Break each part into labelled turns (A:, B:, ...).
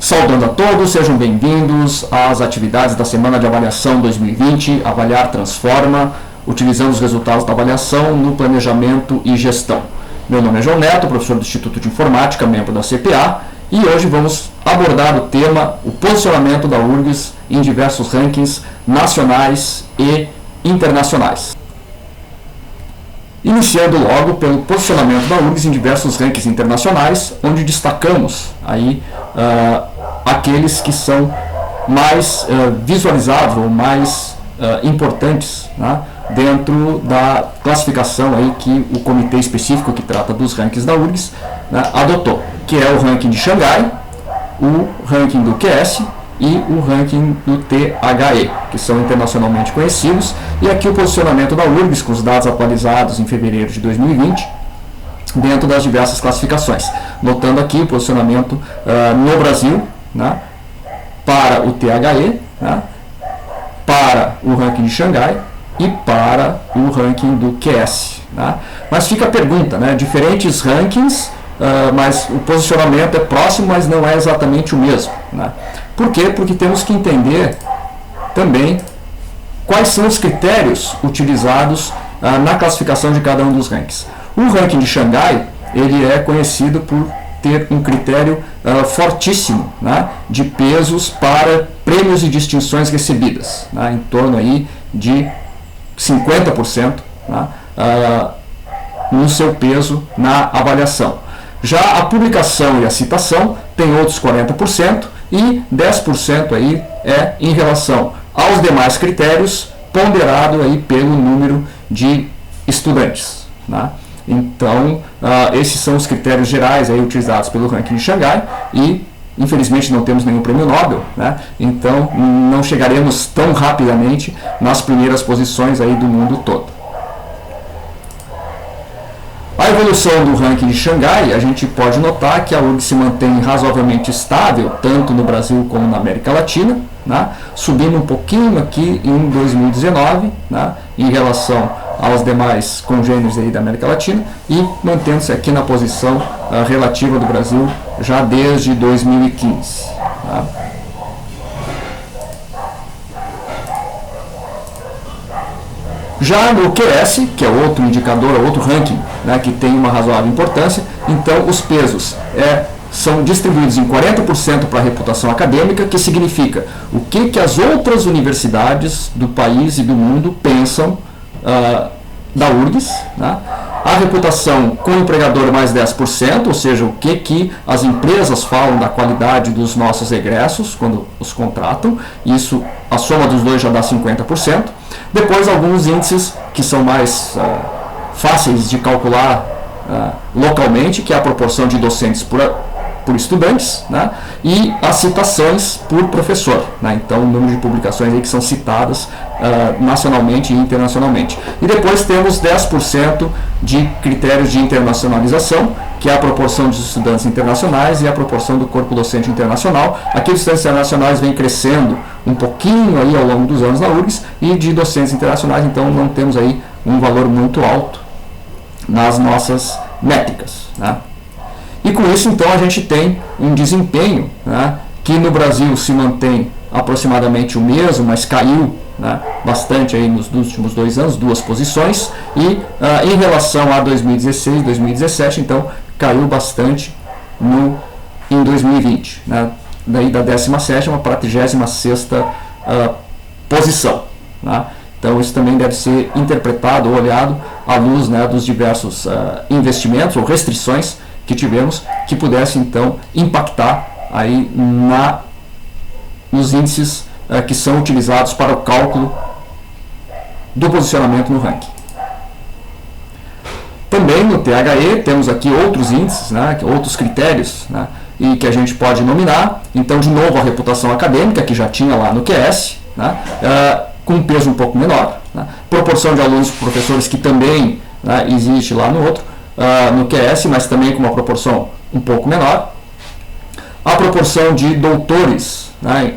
A: Saudando a todos, sejam bem-vindos às atividades da Semana de Avaliação 2020, Avaliar Transforma, utilizando os resultados da avaliação no planejamento e gestão. Meu nome é João Neto, professor do Instituto de Informática, membro da CPA, e hoje vamos abordar o tema, o posicionamento da URGS em diversos rankings nacionais e internacionais. Iniciando logo pelo posicionamento da URGS em diversos rankings internacionais, onde destacamos aí aqueles que são mais visualizados ou mais importantes, né, dentro da classificação aí que o comitê específico que trata dos rankings da URGS, né, adotou, que é o ranking de Xangai, o ranking do QS e o ranking do THE, que são internacionalmente conhecidos, e aqui o posicionamento da URGS com os dados atualizados em fevereiro de 2020, dentro das diversas classificações. Notando aqui o posicionamento no Brasil, né, para o THE, né, para o ranking de Xangai e para o ranking do QS. Né. Mas fica a pergunta, né, diferentes rankings, mas o posicionamento é próximo, mas não é exatamente o mesmo. Né. Por quê? Porque temos que entender também quais são os critérios utilizados na classificação de cada um dos rankings. O ranking de Xangai, ele é conhecido por ter um critério fortíssimo, né, de pesos para prêmios e distinções recebidas, né, em torno aí de 50%, né, no seu peso na avaliação. Já a publicação e a citação tem outros 40% e 10% aí é em relação aos demais critérios, ponderado aí pelo número de estudantes. Né? Então, esses são os critérios gerais aí utilizados pelo ranking de Xangai e, infelizmente, não temos nenhum prêmio Nobel, né? Então não chegaremos tão rapidamente nas primeiras posições aí do mundo todo. A evolução do ranking de Xangai, a gente pode notar que a URGS se mantém razoavelmente estável, tanto no Brasil como na América Latina, né? Subindo um pouquinho aqui em 2019, né? Em relação aos demais congêneres aí da América Latina, e mantendo-se aqui na posição relativa do Brasil já desde 2015. Tá? Já no QS, que é outro indicador, outro ranking, né, que tem uma razoável importância, então os pesos são distribuídos em 40% para a reputação acadêmica, que significa o que as outras universidades do país e do mundo pensam da URGS, né? A reputação com o empregador mais 10%, ou seja, o que as empresas falam da qualidade dos nossos egressos quando os contratam, isso, a soma dos dois já dá 50%. Depois alguns índices que são mais fáceis de calcular localmente, que é a proporção de docentes por estudantes, né? E as citações por professor, né? Então o número de publicações aí que são citadas nacionalmente e internacionalmente. E depois temos 10% de critérios de internacionalização, que é a proporção dos estudantes internacionais e a proporção do corpo docente internacional. Aqui os estudantes internacionais vêm crescendo um pouquinho aí ao longo dos anos na URGS, e de docentes internacionais, então não temos aí um valor muito alto nas nossas métricas, né? E com isso, então, a gente tem um desempenho, né, que no Brasil se mantém aproximadamente o mesmo, mas caiu, né, bastante aí nos últimos 2 anos, 2 posições, e em relação a 2016, 2017, então, caiu bastante em 2020, né, daí da 17ª para a 36ª posição, né. Então isso também deve ser interpretado ou olhado à luz, né, dos diversos investimentos ou restrições que tivemos, que pudesse então impactar aí nos índices que são utilizados para o cálculo do posicionamento no ranking. Também no THE temos aqui outros índices, né, outros critérios, né, e que a gente pode nominar. Então, de novo, a reputação acadêmica, que já tinha lá no QS, né, com um peso um pouco menor, né, proporção de alunos por professores, que também, né, existe lá no outro, no QS, mas também com uma proporção um pouco menor. A proporção de doutores, né,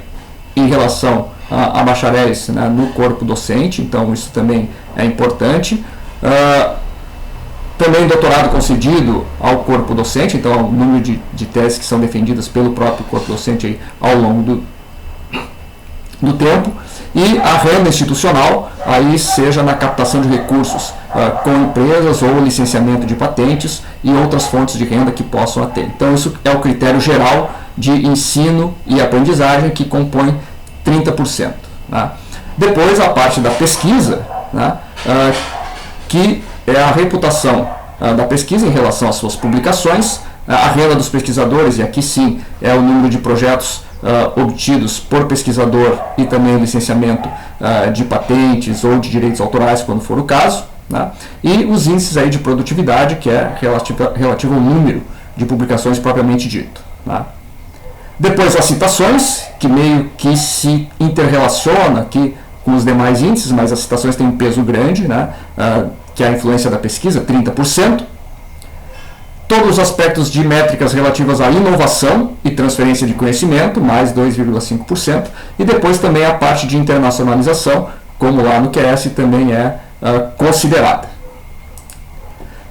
A: em relação a bacharéis, né, no corpo docente, então isso também é importante. Também doutorado concedido ao corpo docente, então o número de teses que são defendidas pelo próprio corpo docente aí ao longo do tempo. E a renda institucional, aí seja na captação de recursos com empresas ou licenciamento de patentes e outras fontes de renda que possam ter. Então isso é o critério geral de ensino e aprendizagem, que compõe 30%. Né? Depois a parte da pesquisa, né? Que é a reputação da pesquisa em relação às suas publicações, a renda dos pesquisadores, e aqui sim é o número de projetos obtidos por pesquisador e também o licenciamento de patentes ou de direitos autorais, quando for o caso, né? E os índices aí de produtividade, que é relativo ao número de publicações propriamente dito. Né? Depois as citações, que meio que se interrelaciona aqui com os demais índices, mas as citações têm um peso grande, né? Que é a influência da pesquisa, 30%. Todos os aspectos de métricas relativas à inovação e transferência de conhecimento, mais 2,5%. E depois também a parte de internacionalização, como lá no QS também é considerada.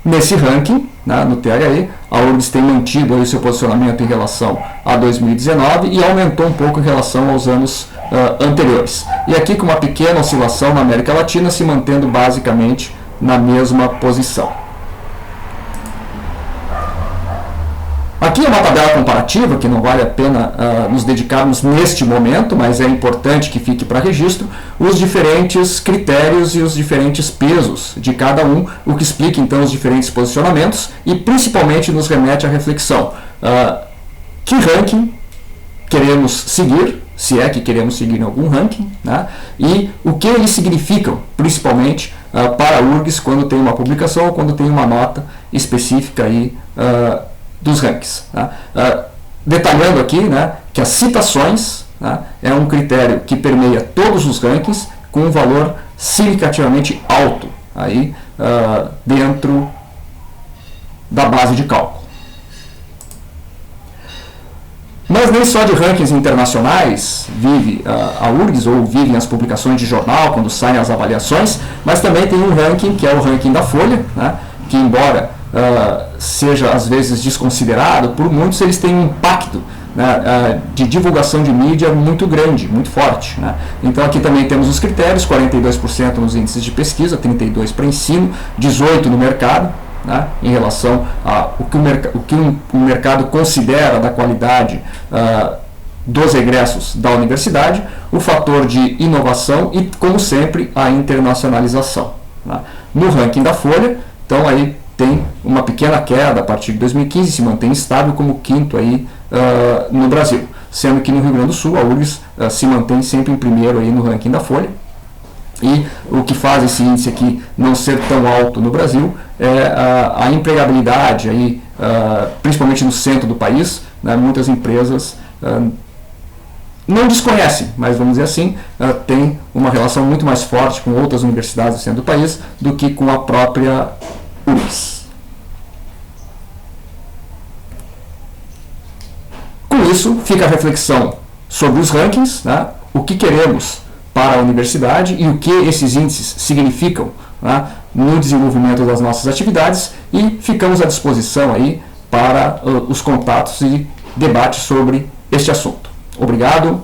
A: Nesse ranking, né, no THE, a URGS tem mantido o seu posicionamento em relação a 2019 e aumentou um pouco em relação aos anos anteriores. E aqui com uma pequena oscilação na América Latina, se mantendo basicamente na mesma posição. Aqui é uma tabela comparativa, que não vale a pena nos dedicarmos neste momento, mas é importante que fique para registro, os diferentes critérios e os diferentes pesos de cada um, o que explica então os diferentes posicionamentos e principalmente nos remete à reflexão. Que ranking queremos seguir, se é que queremos seguir em algum ranking, né? E o que eles significam, principalmente para a URGS, quando tem uma publicação ou quando tem uma nota específica aí, dos rankings. Né? Detalhando aqui, né, que as citações, né, é um critério que permeia todos os rankings com um valor significativamente alto aí, dentro da base de cálculo. Mas nem só de rankings internacionais vive a URGS, ou vivem as publicações de jornal, quando saem as avaliações, mas também tem um ranking, que é o ranking da Folha, né, que embora seja às vezes desconsiderado, por muitos eles têm um impacto, né, de divulgação de mídia muito grande, muito forte. Né? Então aqui também temos os critérios, 42% nos índices de pesquisa, 32% para ensino, 18% no mercado, né, em relação a o que o mercado considera da qualidade dos egressos da universidade, o fator de inovação e, como sempre, a internacionalização. Né? No ranking da Folha, então aí tem uma pequena queda a partir de 2015, se mantém estável como quinto aí, no Brasil, sendo que no Rio Grande do Sul a URGS se mantém sempre em primeiro aí no ranking da Folha. E o que faz esse índice aqui não ser tão alto no Brasil é a empregabilidade, aí, principalmente no centro do país, né, muitas empresas não desconhecem, mas vamos dizer assim, tem uma relação muito mais forte com outras universidades do centro do país do que com a própria URGS. Com isso, fica a reflexão sobre os rankings, né, o que queremos para a universidade e o que esses índices significam, né, no desenvolvimento das nossas atividades, e ficamos à disposição aí para os contatos e debates sobre este assunto. Obrigado.